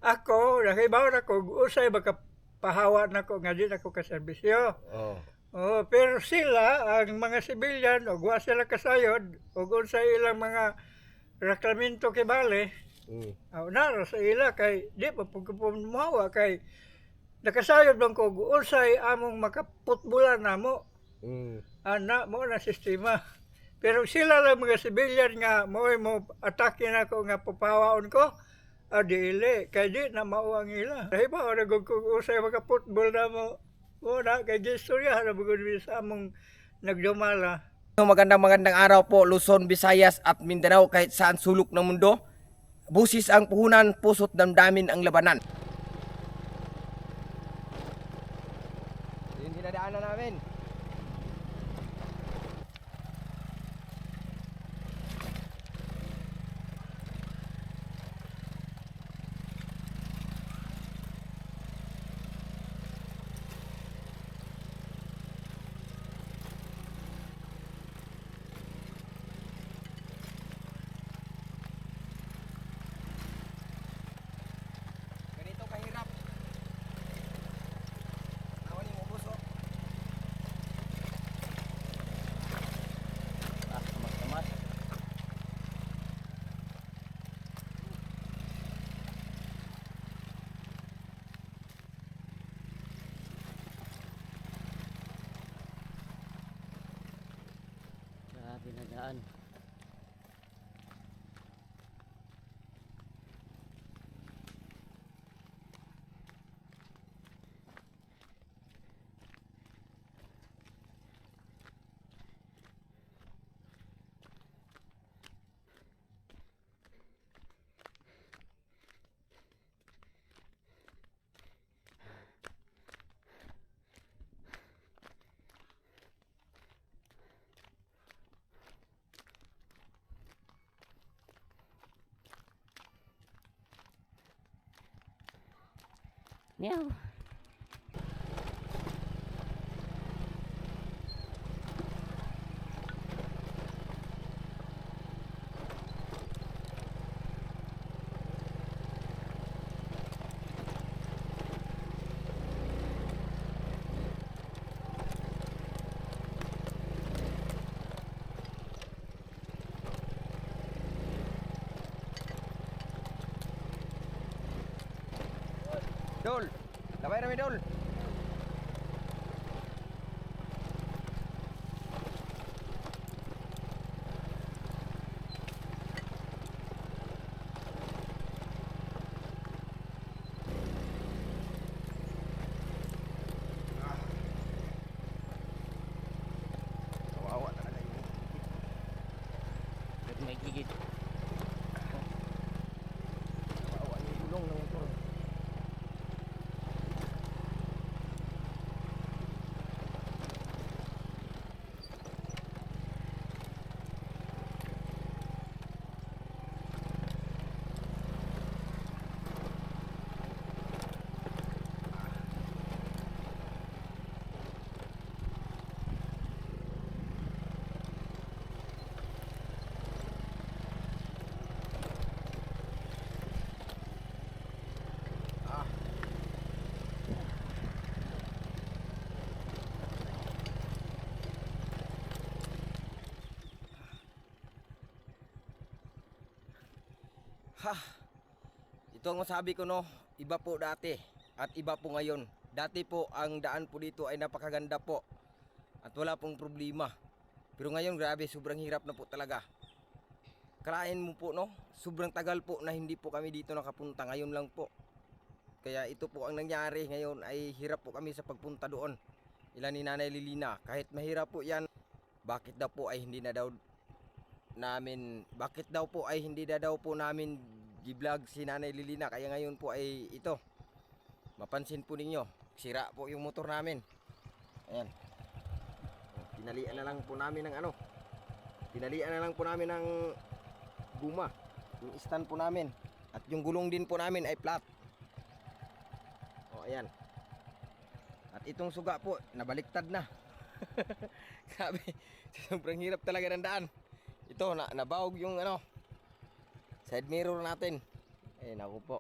Ako, nakibaw na ko, usay makapahawa na ko nga di na ko kaserbisyo. Oh. Oh, pero sila, ang mga sibilyan, og wa sila kasayod, og unsay ilang mga reklamento kay bale, Mm. nara sa ila kay di pa pagkupumawa kay nakasayod lang ko og unsay among makaputbulan namo. Mm. Ana mo na sistema. Pero sila lang mga sibilyan nga mo atake na ko nga papawaon ko. Dili, kay di na mao ang ila. Hibaw na gud kung usay makaputbol na mo. Wala, kay gistorya na bugod sa among nagdumala. Magandang araw po Luzon, Visayas at Mindanao kahit saan sulok ng mundo. Busis ang puhunan, puso't damdamin ang labanan. Yung dinadaanan namin. Ganito kahirap. Awan yung ubuso. Tamas. Grabe na daan. Meow. Dol, labay rami Dol. Kawawa talaga yun. Ba't may gigit? Kawawa yung gulong ng motor. Ha, ito ang masabi ko no, iba po dati at iba po ngayon. Dati po ang daan po dito ay napakaganda po at wala pong problema. Pero ngayon grabe, sobrang hirap na po talaga. Kalain mo po no, sobrang tagal po na hindi po kami dito nakapunta, ngayon lang po. Kaya ito po ang nangyari ngayon, ay hirap po kami sa pagpunta doon. Ilan ni Nanay Lilina, kahit mahirap po yan, bakit daw po ay hindi na daw po namin i-vlog si Nanay Lilina. Kaya ngayon po ay ito, mapansin po ninyo, sira po yung motor namin. Ayan, tinalian na lang po namin ng guma, yung stand po namin, at yung gulong din po namin ay flat. O ayan, at itong suga po nabaliktad na. Sabi, sobrang hirap talaga ng daan. Ito, nabawag yung side mirror natin. Eh, naku po.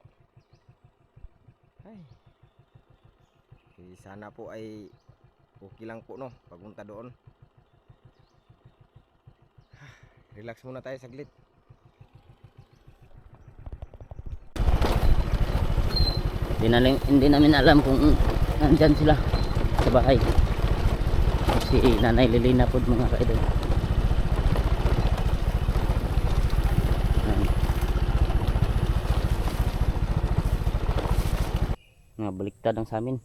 sana po ay okay lang po no pagpunta doon. Relax muna tayo saglit. Hindi namin alam kung nandyan sila sa bahay. Si Nanay Lilina po mga kaidol. Ayan. Nga baliktad ang sa amin.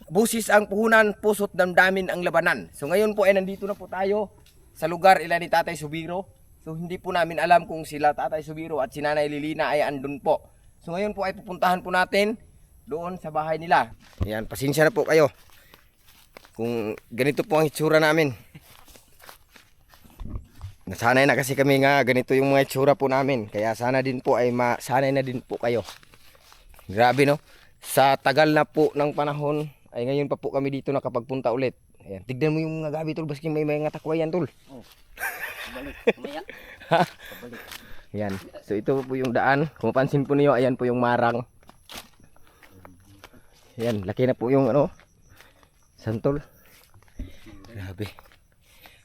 Busis ang puhunan, puso't damdamin ang labanan. So ngayon po ay nandito na po tayo sa lugar ila ni Tatay Subiro. So hindi po namin alam kung sila Tatay Subiro at si Nanay Lilina ay andun po. So ngayon po ay pupuntahan po natin doon sa bahay nila. Ayan, pasensya na po kayo kung ganito po ang itsura namin. Nasanay na kasi kami nga ganito yung mga itsura po namin. Kaya sana din po ay masanay na din po kayo. Grabe no? Sa tagal na po ng panahon ay ngayon pa po kami dito nakapagpunta ulit. Ayan, tignan mo yung mga gabi tol, baski may mga takwayan tol. Oh. Balik, maya. Balik. Ayan, so ito po yung daan. Kung mapansin po niyo, ayan po yung marang. Ayan, laki na po yung ano, santol. Grabe.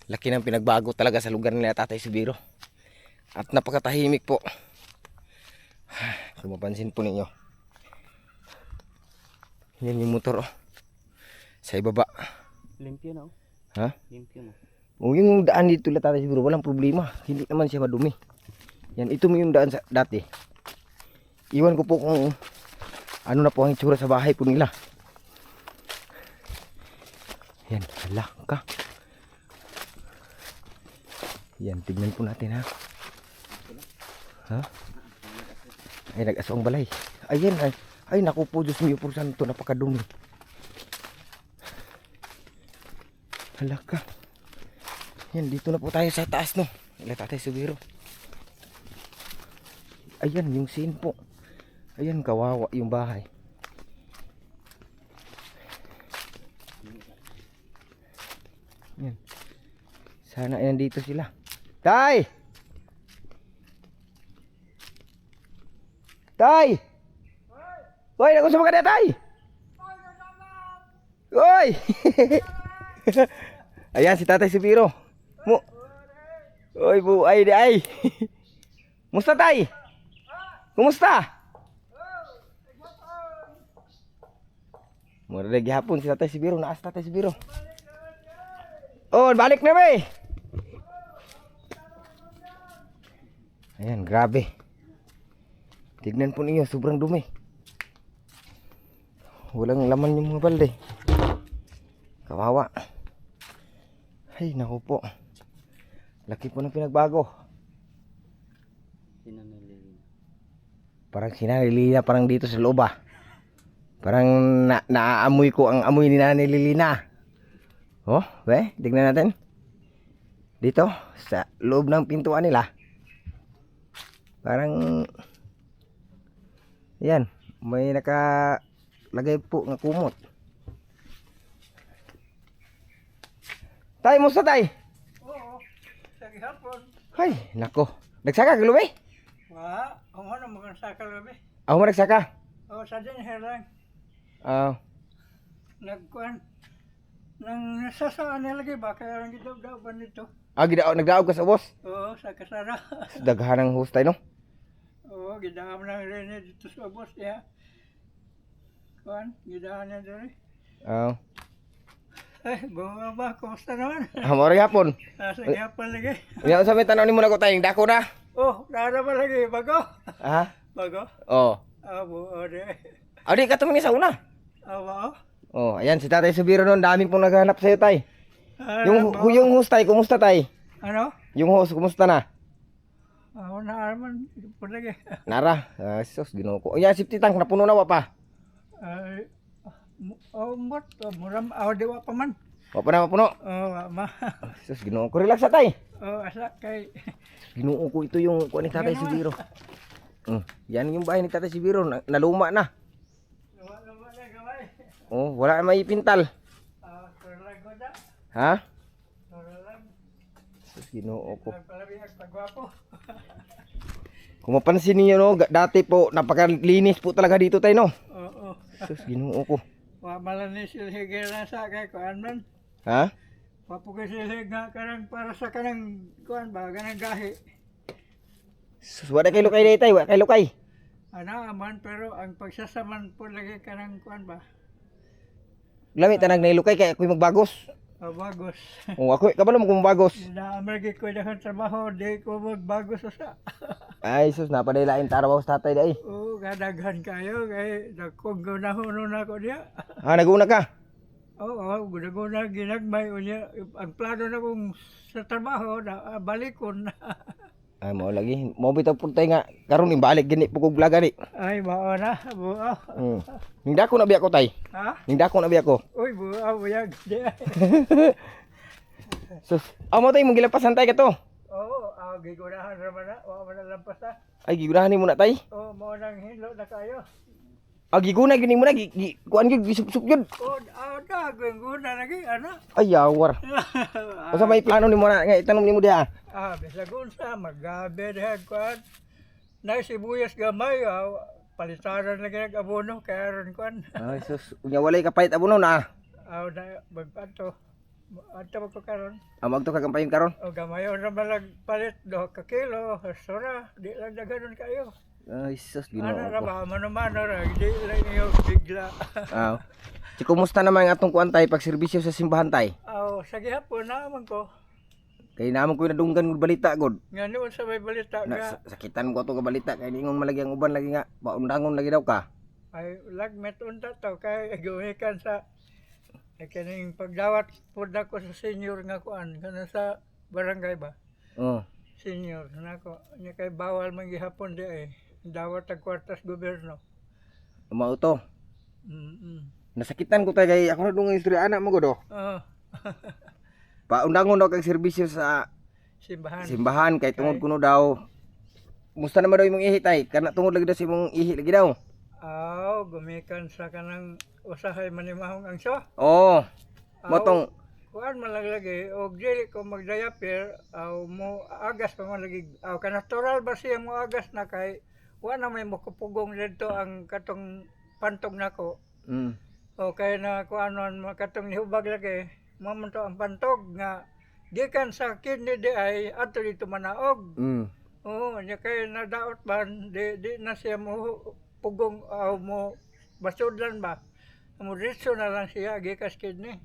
Laki ng pinagbago talaga sa lugar nila Tatay Subiro. At napakatahimik po. Kung mapansin po ninyo. Yan yung motor oh. Sa ibaba. Limpyo na. Ha? Limpyo na. O yung daan dito la Tatay Subiro, walang problema. Hindi naman siya madumi. Yan, ito mo yung daan sa dati. Iwan ko po kung ano na po ang itsura sa bahay po nila. Yan, hala ka. Yan, tignan po natin ha. Ha? Ay, nag-aso ang balay. Ayan, ay naku po, Diyos mio, por santo, napakadumi. Hala ka. Yan, dito na po tayo sa taas no. Ila Tatay Subiro. Ayan, yung scene po. Ayan, kawawa yung bahay. Ayan. Sana ay nandito sila. Tay! Tay! Hoy, nakusama ka na, Tay! Hoy! Ayan, si Tatay Subiro. Hoy, buhay di ay. Musta, Tay? Kumusta? Mura lagi hapon si Tatay Subiro, naas Tatay Subiro. Oh, balik na ba eh. Ayan, grabe. Tignan po ninyo, sobrang dumi. Walang laman yung mga balde. Kawawa. Ay, naku po. Laki po ng pinagbago. Si Nanay Lilina. Parang sinalilina parang dito sa loob ah. Parang naaamoy ko ang amoy ni Nanay Lilina. Oh, tignan natin. Dito sa loob ng pintuan nila. Parang yan, may nakalagay po ng kumot. Tay, musta tay? Oo, sa gihapon. Hay, nako. Nagsaka ka lubi? Wa, ang ano mga sakal gabi. Ako mo nagsaka. O sa din herang nagkuan nang nasasaan nilagay ba kaya ang gidaw ba nito? Nagdaog ka sa boss. Oo, sa kasara. Daghanang hustay no. Oo, gidaam lang rin dito sa bus ya. Kuan, gidaan na diri. Bunga ba? Kumusta naman? Mo rin hapon. Sa gihapon lagi. Nya sa may tanaw nimo na ko tayong dako na. Oh, nara ba lagi? Bago? Ha? Bago? Oh. Abo, ode. Adi ka tumingin sa una. Awa, Oh, ayan si Tatay Subiro noon, daming pong naghahanap sa iyo tay. Yung host tay, kumusta tay? Ano? Yung host kumusta na? Ako na naman, po lagi. Nara, sus Ginoo ko. Oya safety tank napuno na wa pa. Ay, mot, muram, di wa pa man. Wa pa na mapuno. Ma. Sus Ginoo ko, relax sa tay. Asa kay. Ginoo ko ito yung kuan ni Tatay Subiro. Yan yung bahay ni Tatay Subiro, naluma na. Luma na gaway. Oh, wala na may pintal. Turlag ko da. Ha? Turlag. Sus Ginoo ko. Palabi ang pagwapo. Kung mapansin niyo no, dati po napakalinis po talaga dito tay no. Oo. Sus Ginoo ko. Wa malan ni silhig na sa kay kuan man. Ha? Papuga silhig nga kanang para sa kanang kuan ba kanang gahi. Sus, wala kay lukay day tay, wala kay lukay. Ana man pero ang pagsasaman po lagi kanang kuan ba. Lami tanang nailukay kay ako'y magbagos. Bagos. O ako kabalo mo kung magbagos. Naamagi ko dahon trabaho, di ko magbagos sa. Ay sus, napadaylain taraw sa tatay day. Oo, kadaghan kayo kay kung gunahon na ko niya. Ha, naguna ka? Oo, guna ginagmay unya. Ang plano na kong sa trabaho na balikon. Ay mo lagi, mo bitaw puntay nga karon ni balik gini pugog blaga ni. Ay, mao na, buaw. Ningdako na biya ko tay. Ha? Ningdako na biya ko. Uy, buaw, buyag. Di ay. Sus, amo tay mong gilampasan tay ka to. Oo, gigunahan naman na. Wala man na lampas na. Ay gigunahan ni mo na tay. Oo, mao nang hinlo na kayo. Giguna gini mo na kuan gyud gisup-sup gyud. Oo, na, guna lagi, ano? Ay yawar. Usa may plano nimo na nga itanom nimo diha. Bisagun sa magabi diha kuan. Na sibuyas gamay, palitaran lagi nag-abono kaya ron kuan. Ay sus, unya walay kapait abono na. Na magpato. Ato ko karon. Amag to kagampayon karon. O gamayon ra balag palit 2 ka kilo, sura, di lang daghanon kayo. Ay sus, Ano Ginoo ra ko. ba mano-mano ra, di lang niyo bigla. Si kumusta naman ang atong kuan tay pag serbisyo sa simbahan tay? Sa gihapon na man ko. Kay naman ko nadunggan og balita god. Nga noon sa may balita Na, nga, sakitan ko ato ka balita kay ningon malagi ang uban lagi nga paundangon lagi daw ka. ay lagmet unta to kay gumikan sa kaning pagdawat pud ako sa senior nga kuan kana sa barangay ba. Oh. Senior nako nya kay bawal man gihapon di ay dawat ang kwartas gobyerno. Mao to. Mm. Nasakitan ko tay kay ako nadunggan istorya anak mo god. Paundangon daw kag serbisyo sa Simbahan. simbahan kay tungod kuno daw. Musta naman daw imong ihi tay? Kana tungod lagi daw sa imong ihi lagi daw. Gumikan sa kanang usahay manimahong ang so. Oo. Motong Kuan man lang lagi og dili ko magdayapir mo agas pa man lagi ka natural ba siya mo agas na kay wa na may makupugong dito ang katong pantog nako. O kay na kuanon katong nihubag lagi mo man to ang pantog nga gikan sa kidney di ay ato dito manaog. Oo, nya kay nadaot ban di na siya mo pugong mo basudlan ba. Mo diretso na lang siya gikas kidney.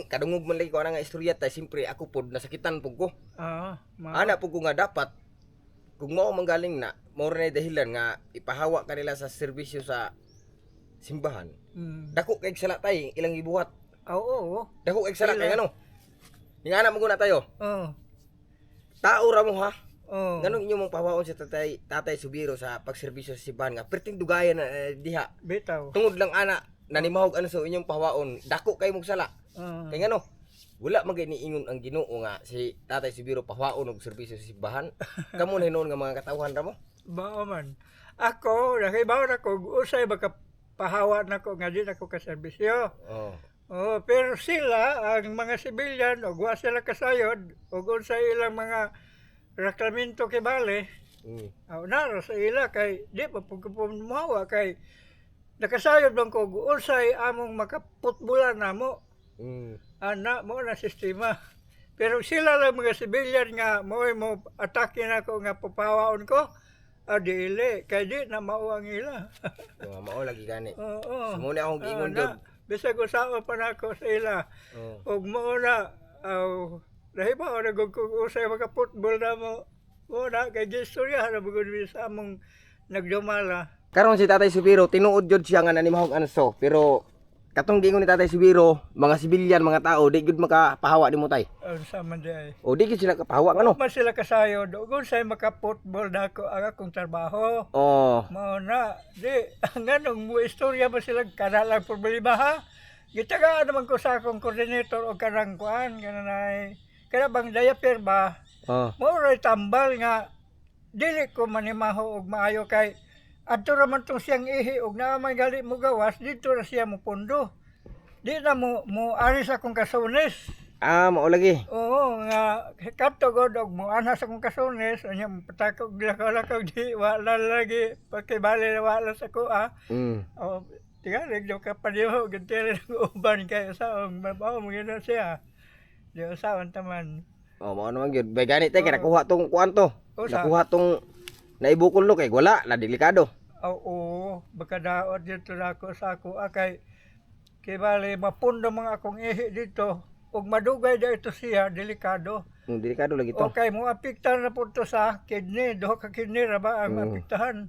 kadungog man lagi ko nga istorya tay simpre ako pod nasakitan pud ko. Ma- Ana pud ko nga dapat kung mao manggaling na mao na dahilan nga ipahawa kanila sa serbisyo sa simbahan. Dako kay sala tay ilang gibuhat. Oo. Dako kay sala kay ano. Ingana mo na tayo. Oo. Tao ra mo ha. Oo. Nganong inyo mong pahawaon sa tatay Subiro sa pagserbisyo sa simbahan nga perting dugayan na diha. Bitaw. Tungod lang ana nanimahog ano sa inyong pahawaon dako kay mong sala. Kay ngano? Wala man gani ingon ang Ginoo nga si Tatay Subiro pahawaon og serbisyo sa simbahan. Kamo na hinuon nga mga katawhan ra mo? Bao man. Ako, nakibaw na ko, usay makapahawa na ko nga di na ko kaserbisyo. Oh. Pero sila, ang mga sibilyan, og wa sila kasayod, og unsay ilang mga reklaminto kay bale, naro sa ila kay di pa pagkapumawa kay nakasayod lang ko, usay among makaputbulan na mo. Ana mo na sistema. Pero sila lang mga sibilyan nga mo atake na ko nga papawaon ko. Dili kay di na mao ang ila. Mao lagi gani. Oo. Sumuni akong giingon jud. Bisag usawa pa nako sa ila. Og mo na lahi ba ora gud ko usay mga football na mo. Mo na kay gistorya na bugod sa among nagdumala. Karon si Tatay Subiro tinuod jud siya nga nanimahog anso pero katong giingon ni Tatay Subiro, mga sibilyan, mga tao, di gud makapahawa nimo tay. Sa man di ay. O di gud sila kapahawa ngano? Man sila kasayod, og unsay maka-football na ako ang akong trabaho. Mao na, di, nganong mo istorya ba sila kada lang problema ha? Gitagaan naman ko sa akong coordinator o kanang kuan, kananay, kada bang diaper ba? Mao ray tambal nga, dili ko manimaho og maayo kay adto raman tong siyang ihi og naamay gali mo gawas dito ra siya mo pundo. Di na mo ari sa akong kasunes. Mao lagi. Oo nga kadto god og mo ana sa akong kasunes anya patakog lakaw di wala lagi pakibali wala sa ko Tingalig daw ka pa diyo, gantira ng uban kay usaon, mabaw mo gina siya. Di usaon taman. Oh, mao naman gyud. Bay gani tay kay nakuha tong kuan to. Usa. Nakuha tong naibukol lo kay wala na delikado. Oo, baka daot dito na ako sa ako kay bali mapundo mga akong ihi dito. Ug madugay da ito siya, delikado. Delikado lagi to. Okay, mo apektahan na po to sa kidney, duha ka kidney ra ba ang apektahan.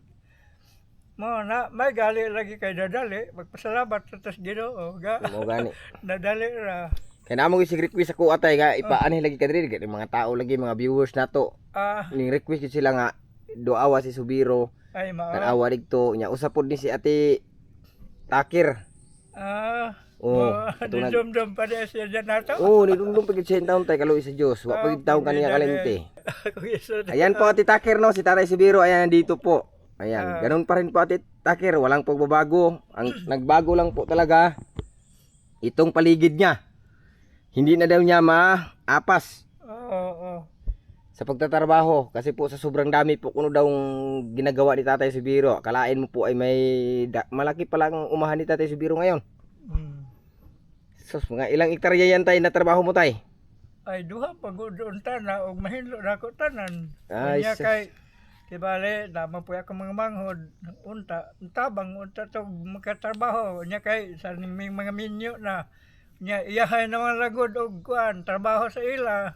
Mo na may gali lagi kay dadali, magpasalamat sa tas Ginoo ga. Mo gani. Nadali ra. Kay namo gyud sig request ako atay ga ipaanhi lagi kadiri kay mga tao lagi mga viewers nato. Ah, Ning request gyud sila nga doawa si Subiro. ay mao. Tanawa digto nya usapod ni si Ate Takir. Ah, Oh, di dum pa di siya dyan nato. Oh, ni dungdung pagid sa taon tay kaluoy sa Dios. Wa pagid taon kaniya kalente. Ako iso. Ayan po Ate Takir no, si Tatay Subiro ayan dito po. Ayan, ganun pa rin po Ate Takir, walang pagbabago. Ang nagbago lang po talaga itong paligid niya. Hindi na daw niya maapas Oo. sa pagtatrabaho kasi po sa sobrang dami po kuno daw ginagawa ni Tatay Subiro. Akalain mo po ay may malaki pa lang umahan ni Tatay Subiro ngayon. Mm. Sus, mga ilang hektarya yan tay na trabaho mo tay? Ay duha pagod unta na og mahilo na ako tanan. Ay, Kanya sus. kay kibale naman po ako mga manghod unta tabang unta to makatrabaho nya kay sa may mga minyo na nya iyahay naman lagod og kuan trabaho sa ila.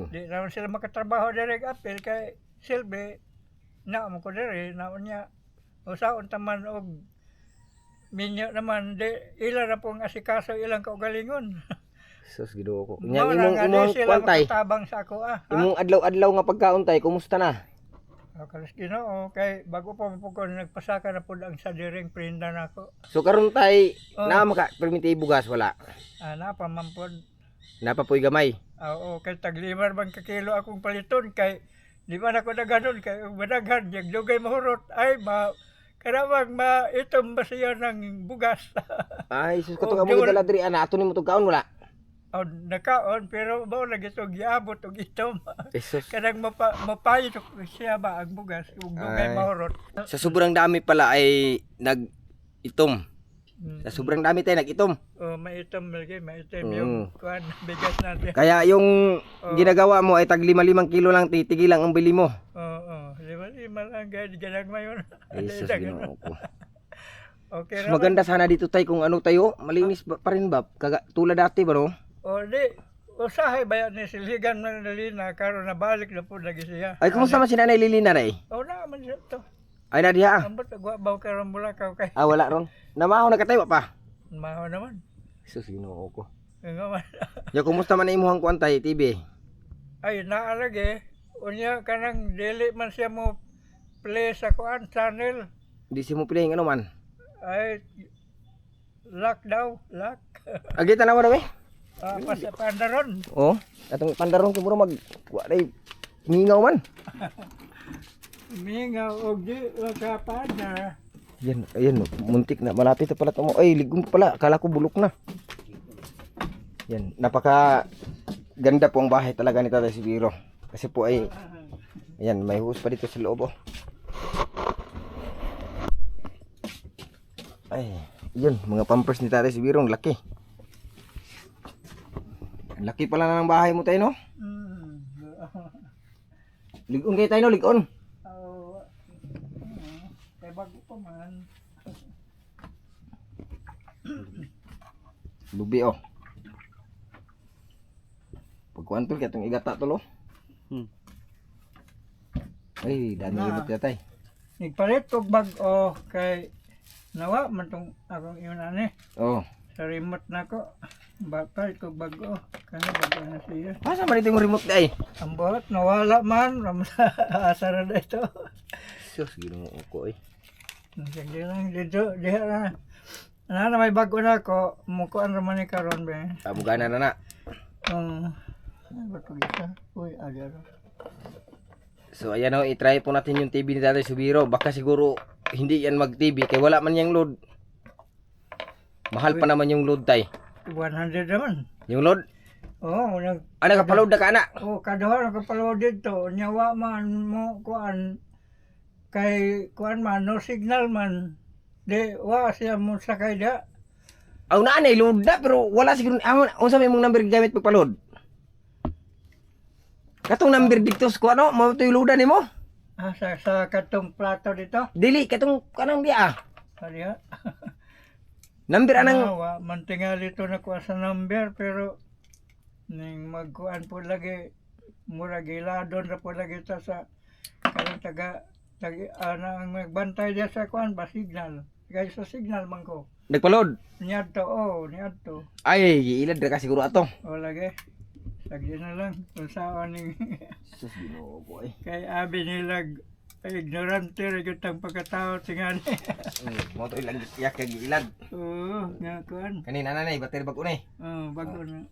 Di naman sila makatrabaho direk apil kay silbi na mo ko dire na nya usaon taman og minyo naman di ila na pong asikaso ilang kaugalingon. Sus, Ginoo ko. Mao Nya na nga imong di sila kwantay. makatabang sa ako Imong adlaw-adlaw nga pagkaon tay, kumusta na? Kalas Ginoo kay bago pa mo ko nagpasaka na pud ang sa diring prinda nako. So karon tay, Oh. na maka permitibo gas wala. Ana pa man pod. Napapoy gamay. Oo, kay taglimar man ka kilo akong paliton kay di man ako naganon kay ug madaghan yung dugay mahurot ay karawang itom ba siya ng bugas. Ay, sus Oh, ko di mo wala- dala diri ana ato nimo tug kaon wala. O nakaon pero mao lagi to giabot og itom. Jesus. Kadang mapayot siya ba ang bugas ug dugay Ay. mahurot. Sa sobrang dami pala ay nag-itom. Sa sobrang dami tayo nag-itom. Oh, maitom lagi, maitom Mm. yung kuan bigas natin. Kaya yung ginagawa mo ay tag 5 kilo lang titigil lang ang bili mo. Oo, lima lang gaya ganang mayon. Jesus, Ginoo ko. Okay Mas ra. maganda sana dito tayo kung ano tayo, malinis pa rin ba? Tulad dati ba no? O di, usahay bayan ni Siligan man nalina karon nabalik na po lagi siya. Ay, kumusta man si Nanay Lilina ray? O na man siya to. Ay, na diha. Ambot agwa baw karon bulakaw kay. Ah, wala ron. Namaho na katayo pa. Maho naman. Jesus, Ginoo ko. Nga man. Ya, kumusta man na imuhang kuantay, TV? Ay naalagi. Unya kanang dili man siya mo play sa kuan channel. Di si mo piling ano man. Ay lock daw, lock. Agi tanawa daw eh. Pas pandaron. Oh, atong pandarong siguro mag walay mingaw man. Mingaw og di makapada. Yan, ayan, muntik na malapit na pala tamo. Ay, ligong pa pala. Akala ko bulok na. Yan, napaka ganda po ang bahay talaga ni Tatay Subiro. Kasi po ay ayan, may hus pa dito sa loob oh. Ay, yun, mga pampers ni Tatay Subiro, ang laki. Ang laki pala na ng bahay mo tayo, no? Ligon kayo tayo, no? Ligon. Oh. Kay bago pa man. Lubi, oh. Pagkuhan to, kaya itong igata to, lo. Ay, dami limot yatay. Nagpalit og bag-o kay nawa man tong akong iyon ani. Oh. Sa remote nako. Bakal ko bag-o. Kana bag-o na siya. Masa man itong remote day? Ang buhat nawala man ramsa asara na ito. Sus, ginoo ko eh. Sige lang dito diha na. Ana may bag-o na ko, mukuan ra man ni karon be. Abugana na na. Ay bato isa. Uy, agad. So ayan o, i-try po natin yung TV ni Tatay Subiro. Baka siguro hindi yan mag-TV kaya wala man yung load. Mahal pa naman yung load tay. 100 naman. Yung load? Oh, Ano ka pa-load na ka na? oh, kadawa nakapalo dito. Nyawa man mo kuan kay kuan man no signal man. Di, wa siya mo sakay da. Aw na anay load na pero wala siguro unsa may mong number gamit pagpaload. Katong number dito ko ano, mao to loadan nimo? Sa katong plato dito. Dili katong kanang biya. Kaya, Number anang wa man tingali to na kuha sa number, pero ning magkuan po lagi, murag iladon na po lagi ta sa kanang ana ang magbantay diya sa kuan ba signal. Kaya sa signal man ko. nagpaload. Niadto. Ay, ilad ra ka siguro ato. O lagi. Lagi na lang kung saan ning Sus Ginoo ko ay. kay abi nilag ignorante ra gyud ang pagkatao tingali. Mo to ilang yak kag ilad. Oo, nga kuan. Kanina na nay battery bag unay. Bago na.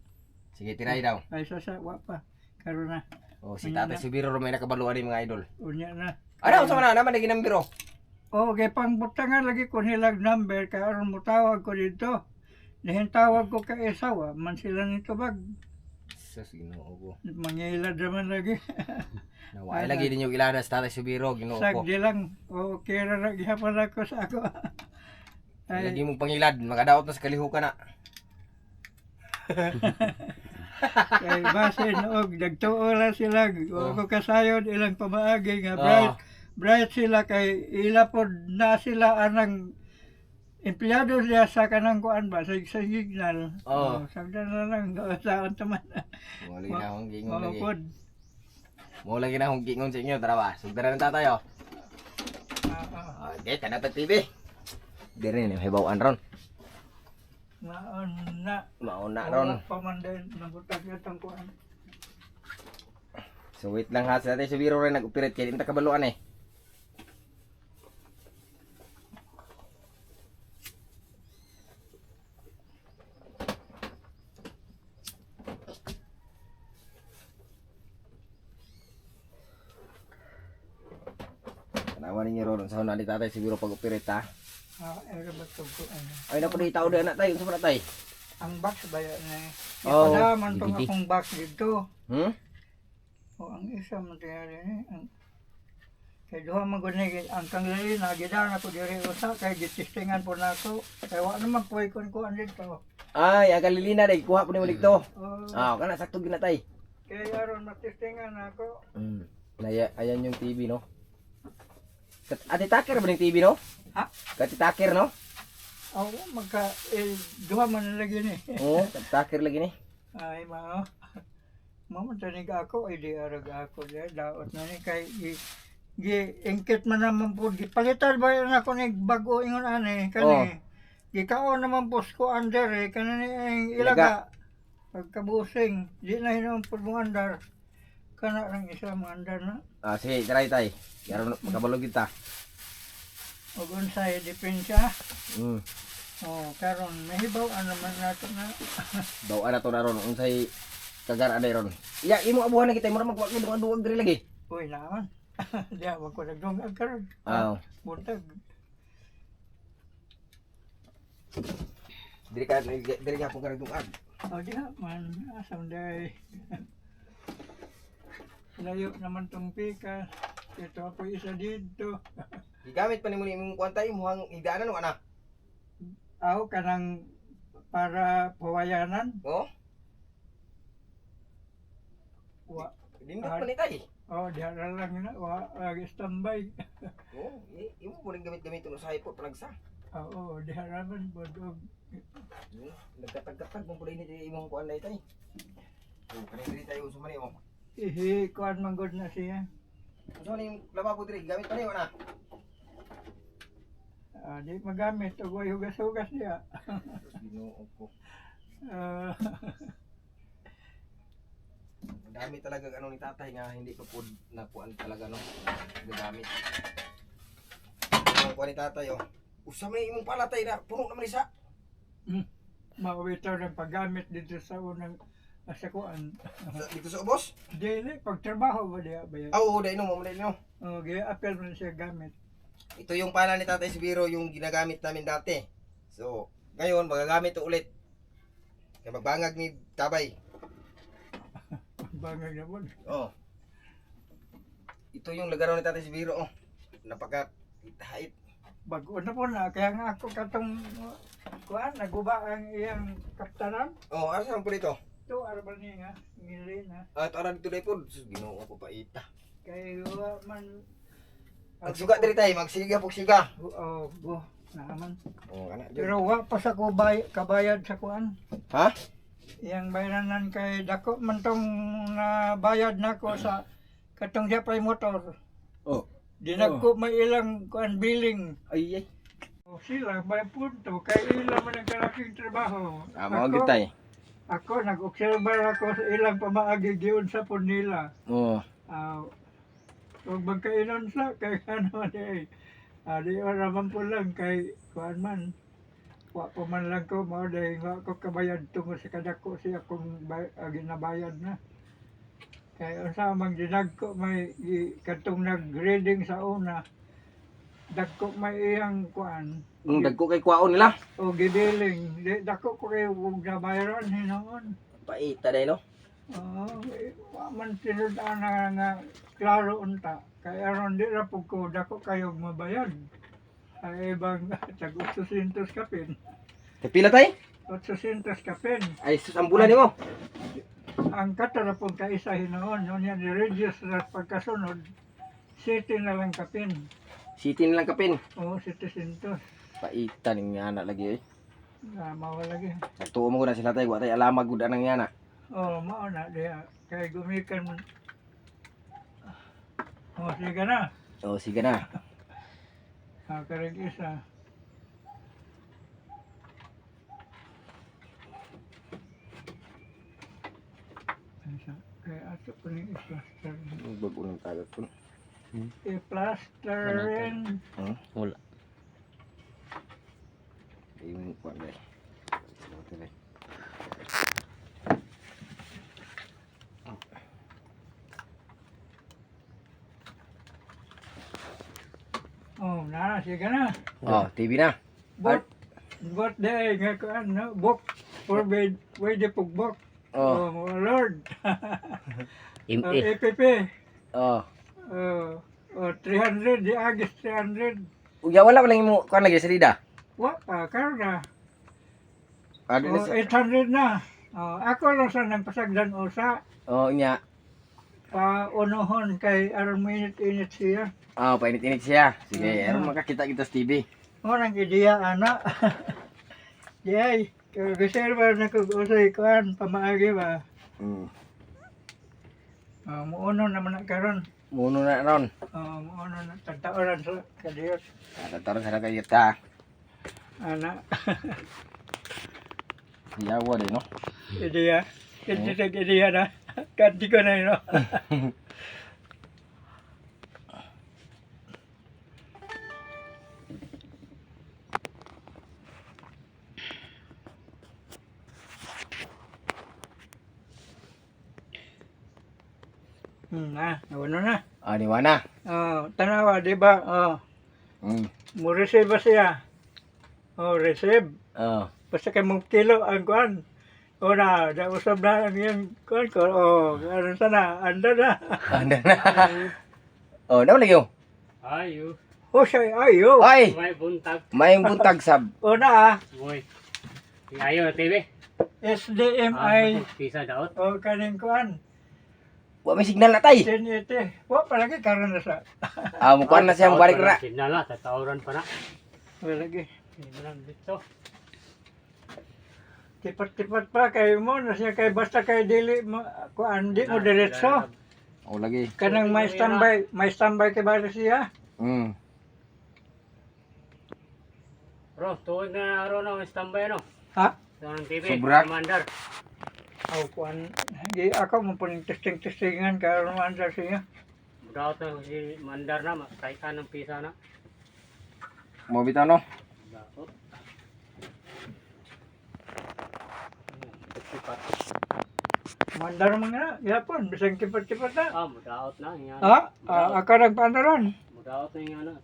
Sige tiray daw. Ay wa pa. Karon na. Oh, si Tatay Subiro ro may nakabaluan ni mga idol. Unya na. Ano sa man naman naging number oh. Okay, pangbutangan lagi ko nilag number karon mo tawag ko dito. Dihin tawag ko kay isawa man sila nito bag. Sus Ginoo ko. Mangilad naman lagi. Naway lagi ninyo ilada sa Tatay Subiro Ginoo ko. Sagdi lang. Okay ra ra gihapon ako sa ako. Lagi mong pangilad, makadaot na sa kalihukan na. Kay basin og nagtuo lang sila. O ko kasayod ilang pamaagi nga bright sila kay ila pod na sila anang empleyado niya sa kanang kuan ba sa signal. Sagdan na lang saan taman. Mo lagi na akong gingon lagi. Pod. Mo lagi na akong gingon sa inyo, tara ba. Sugdaran ng tatay oh. Okay, kana tag TV. Dire ni hibaw-an ron. Mauna ron. Pamanday nabutag yatang kuan. So wait lang ha, sa Tatay Subiro rin nag-operate kaya di na kabaluan eh. Tanawan ninyo ron sa hunali Tatay Subiro pag-operate ha. Era ba to kuan? Ay na po di tao na tay, unsa man tay? Ang box ba yan eh? Oh, Ipadaman tong DVD. akong box dito. O ang isa man tingali ni kay duha man gud ni ang kanglali na gidaan ako diri usa kay gitistingan po nako. Kay wa naman puy kon kuan dito. Ay, ang kalilina day kuha po nimo dito. Oh, Kana sakto gina tay. kay aron matistingan ako. Ayan yung TV no. Ati Taker ba yung TV no? Ha? Kati Taker no? Oh, duha man lagi ni. Oo, Kati Taker lagi ni. Ay mao. Mamo tanig ako ay di arag ako di daot na ni kay ingkit man naman po gipalitan ba yun ako ni bago ingon ani kani. Gikaon naman po ko under kanani ang ilaga. Pagkabusing di na hinom po mo andar. Kana lang isa mo andar na. Sige, try tay. Karon makabalog kita. Og unsay depensya. Karon mahibaw naman nato na. Daw ana to na ron unsay kagar aday ron. Iya, imo abuhan na kita mo magwa ko duwag diri lagi. Uy naman. Diya mo ko nagdungag karon. Buntag. Diri ka po karang dungag. Diya man asam day. Layo naman tong pika. Ito ako isa dito. Gigamit pa nimo imong kwantay muhang igdaanan no ana. Ako kanang para pawayanan. Wa. Dindot pa ni tay. Diha na lang na. Lagi standby. Imo mo ning gamit-gamit no sa hipot panagsa. Diha naman bodog. Nagkatag-katag mo pala ini imong kuan day tay. Kanang diri tayo usa man imo. Kuan man gud na siya. Ano ning lababo diri gamit pa ni ana. Di magamit og way hugas-hugas niya. Ginoo ko. Gamit talaga ano ni tatay nga hindi ko po nakuan talaga no. Gagamit. Ang kuan ni tatay oh. Usa man imong palatay na puno naman isa. Mawitaw ng paggamit dito sa unang sa kuan. Dito sa ubos? Dili pagtrabaho ba diya ba? Oo, dai no mo dai no. Apel man siya gamit. Ito yung pala ni Tatay Subiro yung ginagamit namin dati. So, ngayon magagamit to ulit. Kaya magbangag ni Tabay. Bangag naman. Ito yung lagaro ni Tatay Subiro oh. Napaka hait. bago na po na. Kaya nga ako katong kuan, naguba ang iyang kaptanan. Oh, asa po dito? Ito, arabal niya nga, ngili na. At aran dito po, Ginoo ko paita. Kaya man... Magsuga diri tay, magsiga po siga. Oo, naman. Oh, kana. Pero wa pa sa ko kabayad sa kuan. Ha? Iyang bayaran kay dako man tong nabayad nako sa katong Japay motor. Oh. Dinagko may ilang kuan billing. Ay ay. O sila may punto kay ilang man ang kalaking trabaho. Amo gyud tay. Ako nag-obserba ako sa ilang pamaagi giun sa pun nila. Oh. Kung magkainon sa kay ano di di oraman po lang kay kuan man. Wa pa man lang ko mao dahil wa ko kabayad tungod sa kadako siya kung ginabayad na. Kaya unsa man ginagko may katong nag-grading sa una. Dagko may iyang kuan. Dagko kay kwaon nila. O gibiling. Dako ko kay ug nabayaran hinoon. Paita day no. Oo, wa man tinud-an nga klaro unta. Kaya aron di ra pug ko dako kayo mabayad. Ay ibang tag 800 kapin. Kapila tay? 800 kapin. Ay sambulan nimo. Ang katara pong kaisa hinoon, yun yan i-reduce na pagkasunod, city na lang kapin. City nilang kapin. Oo, 700. Paita ning anak lagi eh. Mawalagi. Nagtuo mo ko na sila tay, wa tay alamag gud anang yana. Oo, mauna diya. Kaya gumikan mo. Oo, sige na. Oh, sige na. Karag isa. Kaya ato ko ni i-plaster. Bago nang tagat ko. I-plasterin. Wala. Yung kuan day. Ito Oh, na, sige na. Oh, TV na. Bot day nga ko ano, book for way de pugbok. Oh. Oh, Lord. MA. APP. Oh. 300 di agis 300. Uya wala pa lang mo kuan lagi sa dida. Wa pa karon na. Ado na Oh, sa. 800 na. Oh, ako lang sa nang pasagdan usa Oh, nya. pa unohon kay aron minute-init siya. Oh, painit-init siya. Sige, aron makakita kita sa TV. Mo nang ideya ana. Yay, reserva na ko usay kuan pamaagi ba. Muuno naman na karon. Muno na ron. Muuno na tataoran sa kadiyot. Tataron sa kayo ta. Ana. Yawa din no. Ideya. Kanti sa ideya na. Kanti ko na yun. No? Ano na. Ah, di wana. Tanawa, di ba? Mo receive ba siya? Receive. Oh. Basta kay mong kilo ang kuan. Na, usab na ang yung kuan ko. Ano sana, anda na. Anda na. Oh, naman lagi oh. Ayo, Siya, ayo. Ay, may buntag. may buntag sab. Na, Moy. Ayo, TV. SDMI. Pisa daot. Kaning kuan. Wa may signal na tay. 1080. Palagi karon na sa. Mukuan na siya balik na. Signal na, tatawran pa na. Palagi. Signal dito. Tipat-tipat pa kay mo na siya kay basta kay dili mo kuan di mo diretso. Oh, lagi. Kanang may standby kay bala siya. Bro, tuwag na araw na, standby no? Ha? Sa ng TV, Sobra. commander. Kuan. Di ako mo puning testing-testingan karon man sa siya. Daot na si mandar na, makita ng pisa na. Mo bitaw no. Daot. Mandar mga na, yapon, bisang tipat-tipat na. Mudaot na. Yan. Ako nagpandaron. Mudaot na yung ano.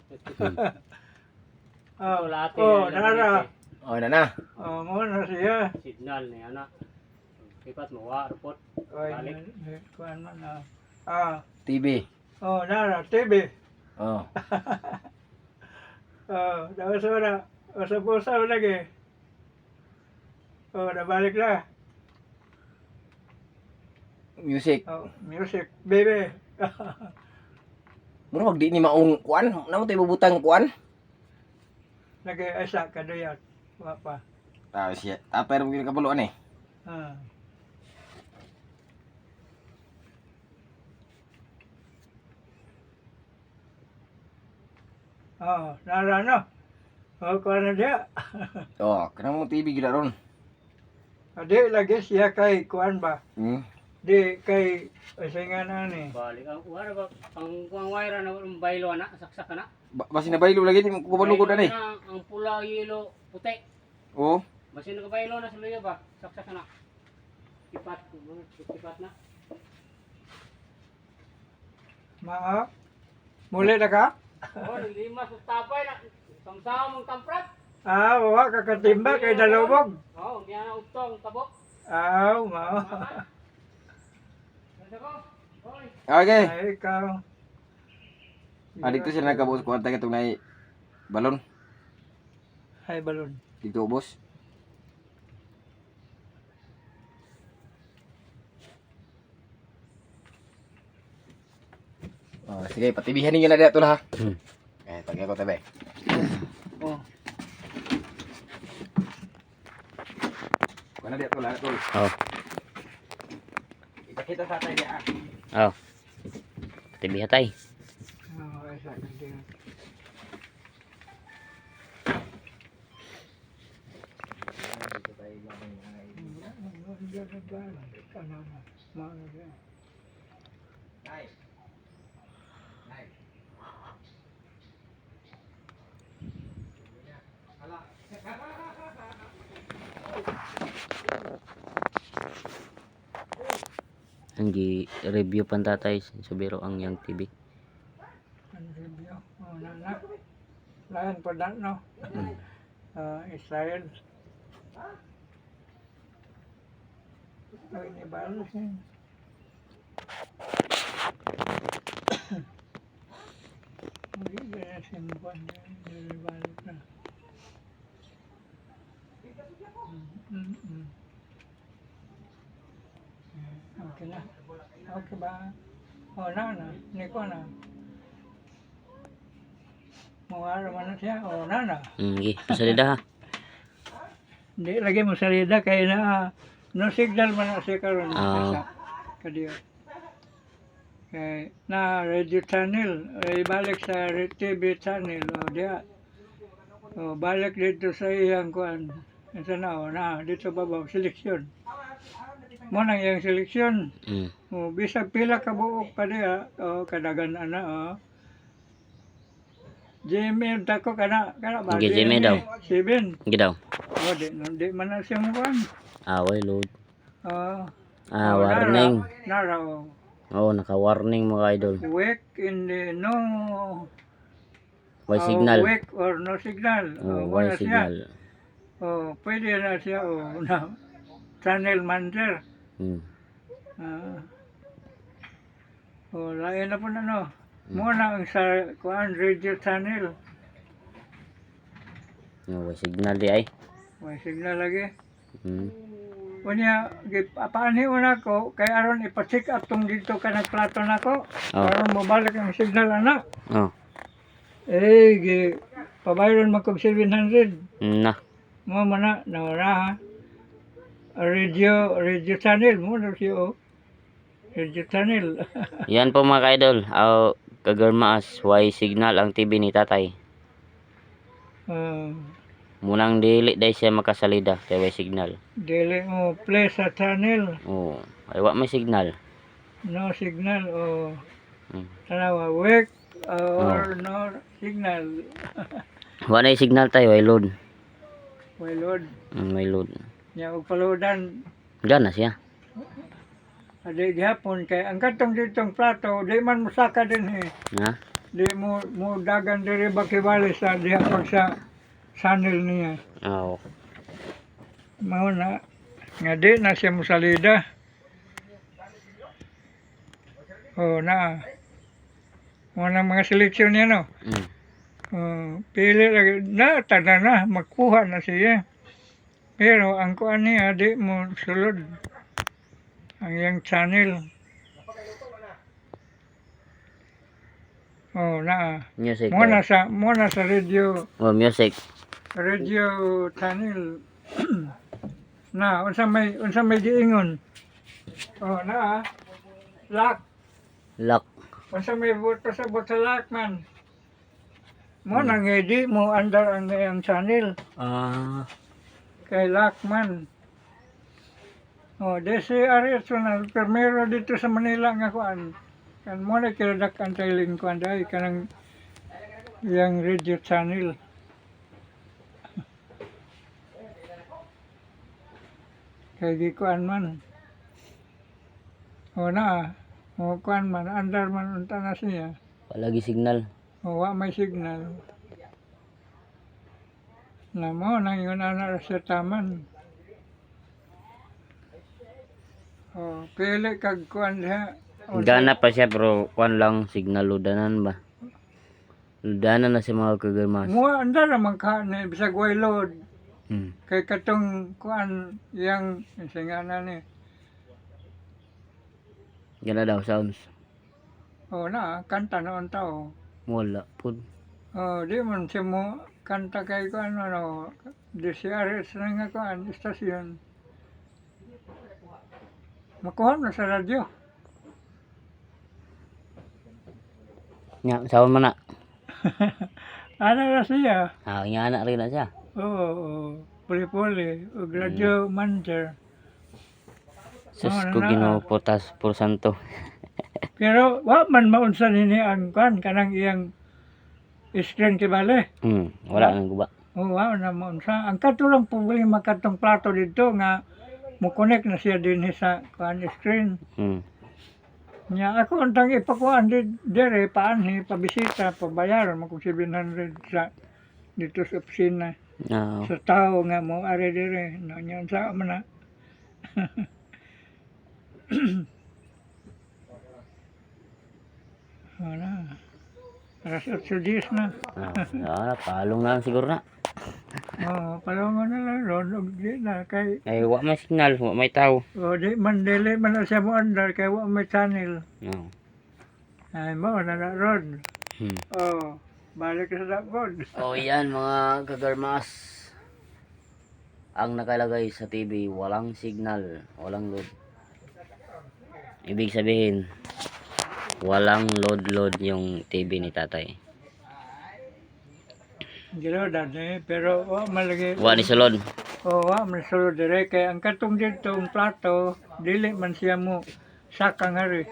Nara. Oh, na. Mo na siya. Signal na yan na. Tipat mo, report. Balik. Kuan man na. TV. Nara, TV. Oh. Tapos na. Sa pusa mo lagi. Nabalik na. Music. Music, baby. Mura wag di ni maong kuan. Namo tay bubutang kuan. Lagi asa kaduyat. Wa pa. Siya. Apa ra mo kabuluan eh. Ah. Nara no. Kuha na dia. Kanang mo TV gid ron. Adi lagi siya kay kuan ba? Hmm. Di kay singan ani. Balik ang wala ba ang wire na baylo na saksak na. Basi na baylo lagi mo kubalo ko dani. Ang pula yelo puti. Oo. Basi nakabaylo na sa luya ba? Saksak na. Kipat na. Maa. Muli na ka? Lima sa tapay na. Samsama mong kamprat. Wa kakatimba kay dalubog. Diyan na utong tabok. Mao. Okay. Ay, ikaw. Dito sila nagkabuos ko antay katong nay balon. Ay, balon. Dito ubos. Sige, patibihan ninyo na dito ha. Tagay ko tabi. Oh. Wala dito lang tol. Ipakita sa tayo niya. Tibiha tay. Ay, sa kanila. Ang review pan tatay sa biro ang yang TV. Ano review? Nana. Lain pa na, no? Israel. Ay, nibalos yun. Hindi na simpan yan. Nibalos na. Okay na. Okay ba? Na. Hindi ko na. Mawala man na siya. Na. Sige, pasalida ha. Hindi lagi mo salida kay na no signal man na siya karon. Kadiyo. Kay na radio channel ay balik sa TV channel dia. Balik dito sa iyang kuan. Ito na dito babaw seleksyon. Mo nang iyang seleksyon. Bisag pila ka buok pa diha kadagan ana Jimmy dako kana ba? Jimmy daw. 7. Sige daw. Di man na siya mo kuan. Away load. Warning. Warning. Naraw. Naka-warning mga idol. Wake in the no. Why signal? Wake or no signal. Why signal? Pwede na siya na channel manager. Lain na po na no. Muna ang sa kuan radio channel. Why signal di ay? Why signal lagi? Unya paani una ko kay aron ipa-check up tong dito ka nagplato nako. Aron mobalik ang signal ana. Pabayron man kog 700. Na. Mo man na radio channel mo na siyo. Radio channel. Yan po mga idol. Kagarmaas why signal ang TV ni tatay. Munang dili day siya makasalida kay why signal. Dili mo play sa channel. Ay wa may signal. No signal tanawa wake or no signal. Wa na signal tayo way load. Way load. May load. Nya og paludan. Gana siya. Adi gihapon kay ang katong ditong plato di man musaka din Na? Di mo dagan diri bakibali sa diha pag sa channel niya. Mao na nga di na siya musalida. Na. Mo na mga seleksyon niya no. Pili lagi na tanan na magkuha na siya. Pero ang kuan niya di mo sulod ang iyang channel. Oh, na. Music. Mo na sa radio Music. channel. Na unsa may giingon. Oh, na. Lock. Lock. Unsa may buto sa lock man. Mo nang di mo under ang iyang channel. Ah. Kay Lakman. Oh, DCRS na primero dito sa Manila nga kuan. Kan mo na kiradak ang tailing kuan dai kanang yang radio channel. Kay di kuan man. O na, o kuan man, andar man unta na siya. Palagi signal. O wa may signal. Na mo nang yun ana sa taman. O pili kag kuan diha. Gana pa siya pero kuan lang signal ludanan ba. Ludanan na si mga kagarmas. Mo andar man ka ni bisag way load. Kay katong kuan yang singana ni. Gana daw sounds. O na kanta noon tao. Wala pud. Oh, di man siya mo kanta kay kuan ano. DCRS na nga kuan istasyon. Makuha na sa radyo. Nya sawon man na. Ano na siya? Ah, nya anak rin na siya. Oo, puli-puli. O radyo manager. Sus Oh, ko na. Ginoo potas por santo. Pero wa man maunsa nini ang kuan kanang iyang screen kibale. Wala nang guba. O wa na maunsa. Ang katulang problema katong plato dito nga mo connect na siya din sa kuan screen. Nya ako untang ipakuan dire paanhi pabisita pabayaran mo kung 700 sa dito sa opisina Ah, sa tao nga mo are dire no nya sa man na. Wala. Alas 8:10 na. palong na lang siguro na. Oo, palungan na lang ron. Og di na kay Ay, wa may signal, wa may tao. o di man dili man na siya mo andar kay wa may channel. No. Ay mo na ron. Hmm. Oh, balik sa dakod. Oh, yan mga kagarmas. Ang nakalagay sa TV, walang signal, walang load. Ibig sabihin, walang load yung TV ni tatay. Gilo dati, pero wa malagi. Wa ni sulod. O wa man sulod dire kay ang katong ditong plato dili man siya mo saka nga ri.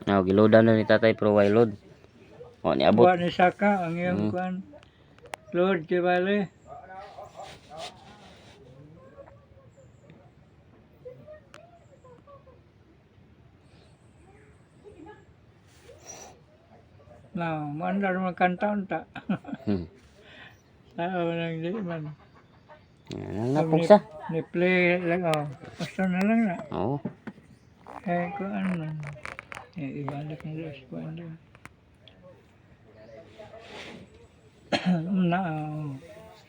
Now, giloadan na ni tatay pero way load. Wa ni abot. Wa ni saka ang iyang kuan. Load kay bale. No, mandar man kanta unta. Tao lang di man. Yan na pugsa. Ni play lang oh. Basta na lang na. Oo. Eh, kuan man. Eh, ibalik na sa kuan doon. Na,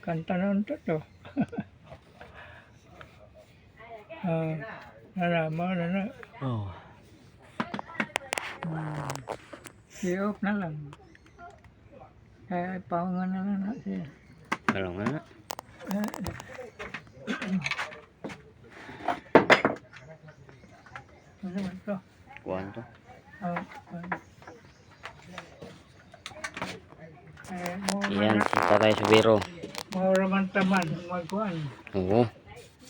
kanta na unta to. Mo na. Oh. I-off na lang. Kaya paungan na lang na siya. Kalong na. Ano man to? Kuan to. Kuan. Yan si tatay Subiro. Maura man taman, magkuan. Oo.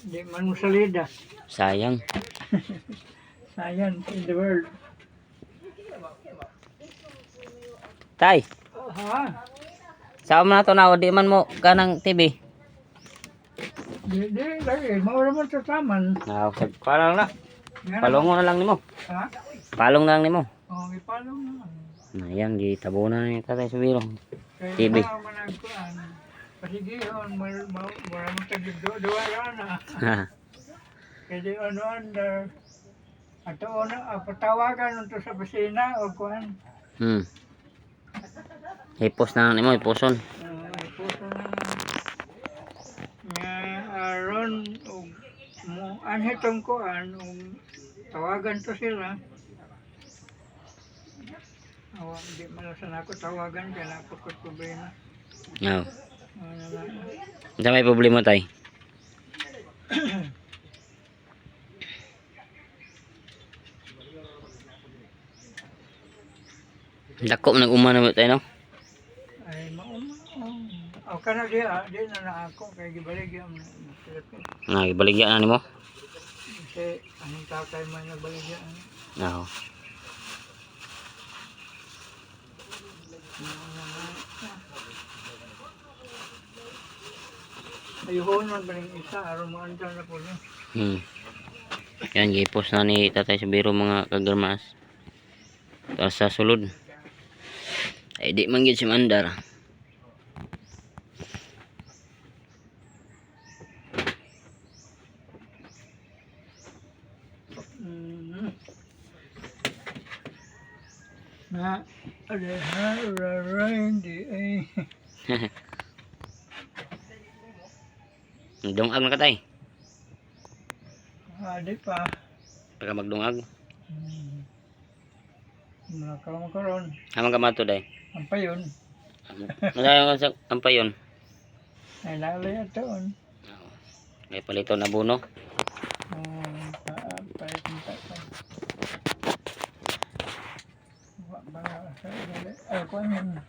Di man mo salida. Sayang. Science in the world. Tay, Ha? saan mo na to na di man mo kanang TV? Di, lagi. Maura man sa taman. Palong na. Palongo na lang nimo. Ha? Palong na lang nimo. Oh, ipalong na. Na yan, gitabunan ni tatay Subiro. Kaya TV. man ang kuan. Pasigihon, mara mo tagduwa na. Kaya di under. Ato na, patawagan nito sa busina o kuan. Hipos na lang nimo, hiposon. anhitong ko tawagan to sila. Awa, di malasan ako tawagan kaya napot ko problema. Oo. Ano na. Sa may problema tay. Dako man nag-uma na tayo no. Ay, mauma. O kana di na ako kay gibalik yung Philippines. Ibaligya na nimo. Kasi anong tatay man nagbalik yan. Oo. Ayun man ba yung isa, aron mo andyan na po niya. Yan, gipos na ni Tatay Subiro mga kagarmas. Tapos sa sulod. Ay di man gid si Mandar. Na, rain di ay. Dungag na ka tay. Di pa. Pagka magdungag. Nakaroon ko ron. Hamang ka mato day. Ang pa yun. Masaya ka sa ampayon. Ay lalay at doon. May palito na buno. Palit mo tayo. Baka sa lalay. Ay, kung ano.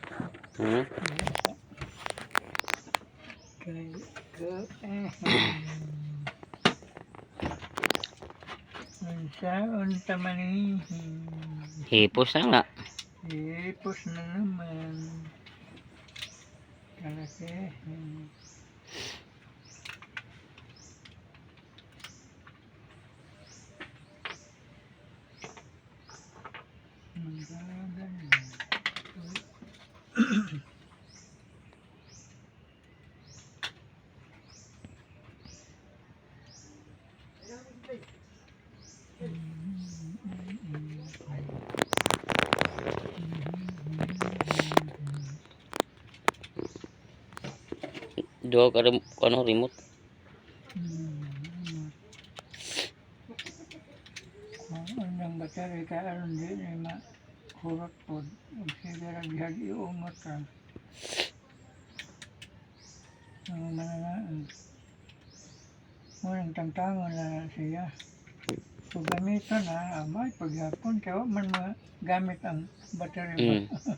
Saan tamanihin. Hipos na nga. Ipos na naman. Kalaki. Dua ka ano remote. Ang battery ka aron din ay mahurot po. Ang sigara bihag iungot ka. Ang mananaan. Munang tangtangon na siya. Kung gamitan na, amay paghapon, kaya man magamit ang battery ba.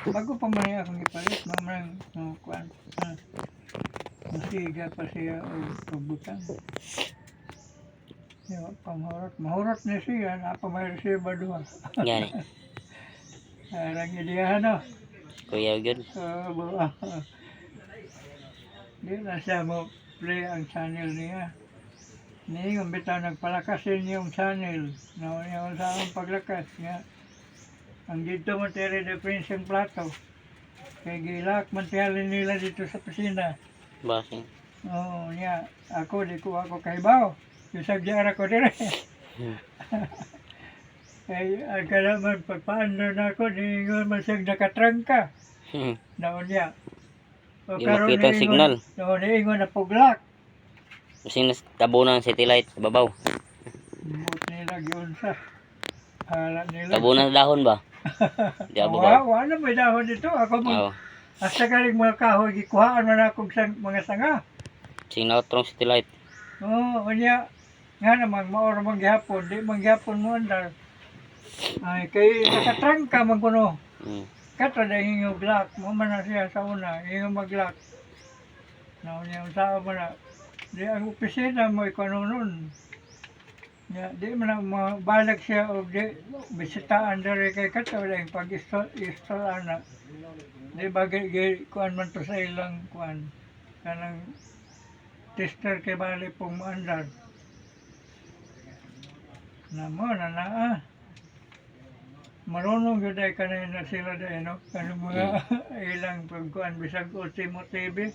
Bago pa man akong ipalit, mamarang kuwan. Masiga pa siya o pagbutang. Panghurot. Mahurot na siya, napamayroon siya ba doon? Yan eh. Arang idiyahan o. Kuya yun. Di na siya mo play ang channel niya. Niingon bitaw nagpalakasin yung channel. Naunyaw sa akong paglakas nga. Ang dito mo tere de Prince yung plato. Kay gilak mantihalin nila dito sa pisina. Basing. Oo, niya. Ako, di ko ako kaibaw. Yung sagyara ko dire. Kay agka naman, pagpaano na ako, niingon man siyang nakatrangka. Naon niya. Di makita signal. Naon niingon na puglak. Kasi tabunan ang city light sa babaw. Bot nila yun sa hala nila. Tabunan sa dahon ba? Di babaw. Wala may dahon dito. Ako mo, Oo. hasta galing mga kahoy, gikuhaan man akong mga sanga. Sing nautrong city light. Oo, niya. Nga naman, maoro mangyapon. Di mangyapon mo andar. Ay, kay nakatrangka man kuno. Kato na yung glock. Mama na siya sa una. Yung mag-glock. Naon niya sa mo na. Di ang opisina mo ikaw nun. Di man na mabalag siya o di bisitaan dari kay kato lang pag-install na. Di bagay kuan man to sa ilang kuan. Kanang tester kay bali pong maandar. Namo na marunong yun ay kanina na sila dahil, no? Kanang mga ilang pagkuhan, bisag Ultimo TV.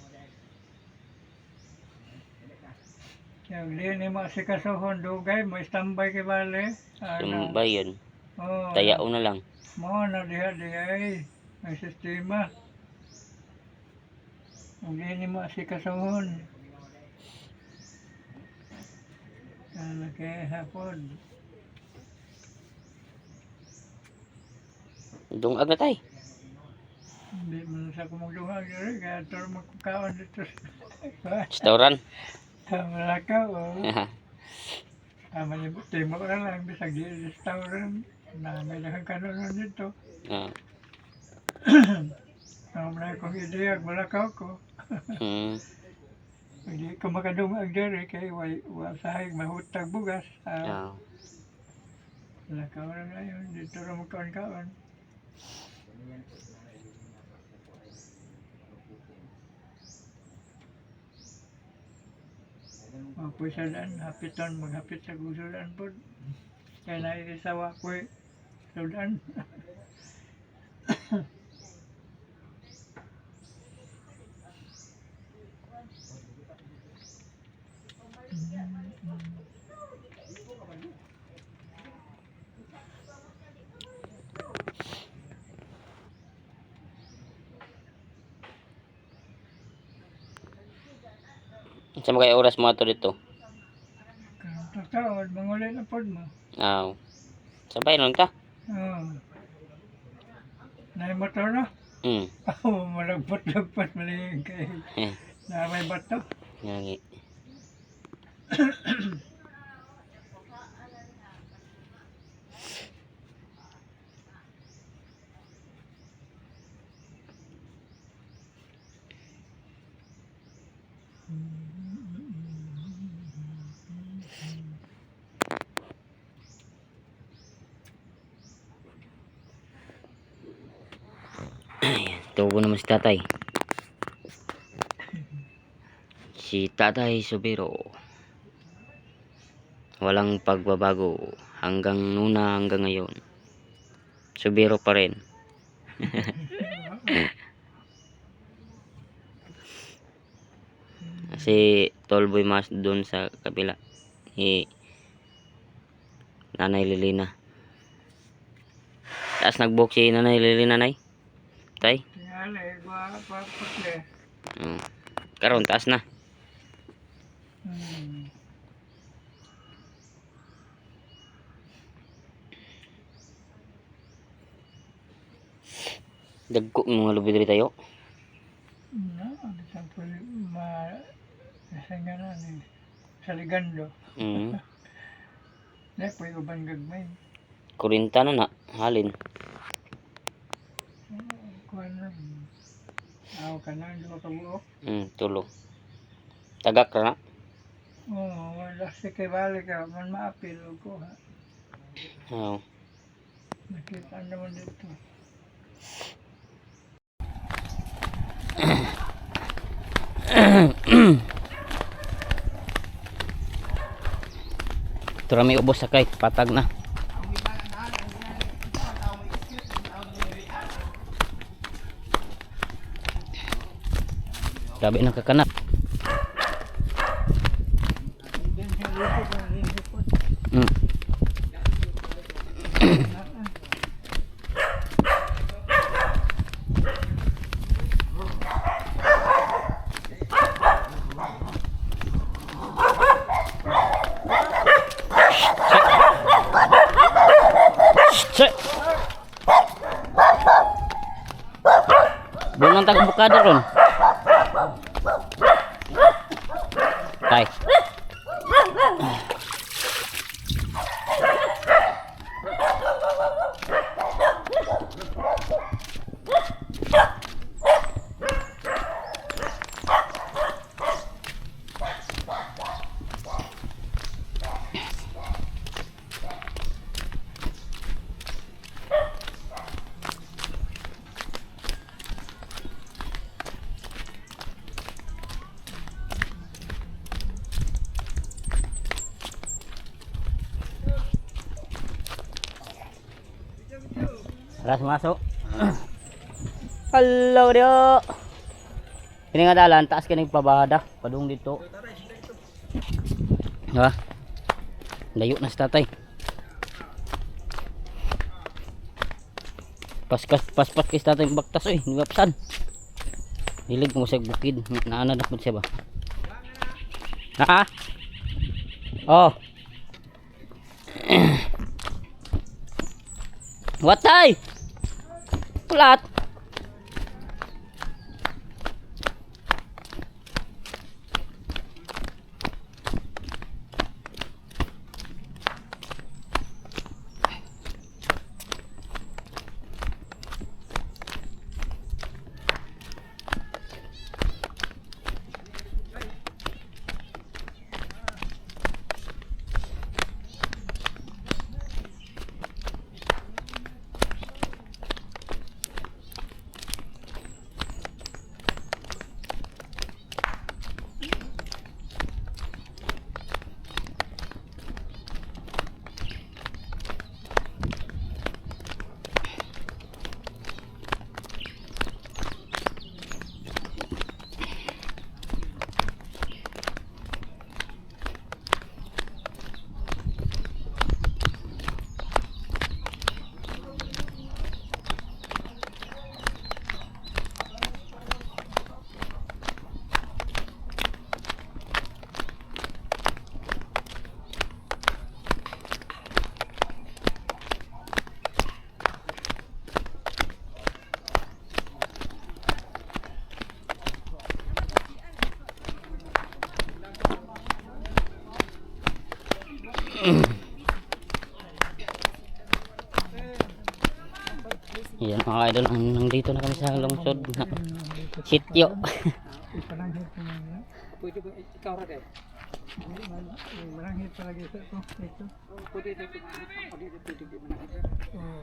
Kaya hindi ni masikasuhon dugay, may standby kay bale. Sumbay yun. Oh, Tayao na lang. mo na diha ay may sistema. Hindi ni masikasuhon. Kaya hapon. Dungag na tay. Hindi mo sa kumagdungan yun. Kaya ito magkukaon dito sa Restaurant. Malakaw. Timo ka lang. Bisag di restaurant. May nakang kanunan dito. Wala akong ideya. Malakaw ko. Hindi ko makadungag diri kay wasahig mahutag bugas. Malakaw na ngayon. Dito rin magkaon-kaon. Magpusadan, hapitan, maghapit sa gusudan po. Kaya naisawa ko sudan. Sa mga oras mo ato dito? Tataon, mangulay na po mo. Sabay lang ta. Nai motor na? Malagpot-lagpot maligay kay na may bato. Nyangi. Tubo naman si tatay. Si Tatay Subiro. Walang pagbabago. Hanggang nuna hanggang ngayon. Subiro pa rin. Si Tolboy Mas doon sa kabila. Nanay Lilina. Taas nagbook si Nanay Lilina, nay. Tay? Tingali, pagpakle. Karon taas na. Dagko mga lubi diri tayo. Isang puli masanganan eh. Sa Ligando. Nepoy uban gagmay. Kurinta na halin. Kuan na. Aw ka na, di ba kabuok? Tulo. Tagak na. Oo, last kay balik ka, man maapil ko ha. Nakita naman dito. Ito rami ubos sakay, patag na. Gabi na kakanap. Bunang tag bukada ron. Tay. Alas masuk. Hello dia. Ini nga dalan taas kining pabada padung dito. Ha. Layo na si tatay. Pas kis tatay baktas oy, ngapsan. Hilig mo sa bukid, naana na po siya ba? Ha? Oh. Watay! Ulat! Yan mga idol, nandito na kami sa lungsod na sityo. Ipananghit ko na yan. Pwede ba ikaw ra kay? Mananghit talaga ito. Ito. Pwede dito. Pwede dito. Oh,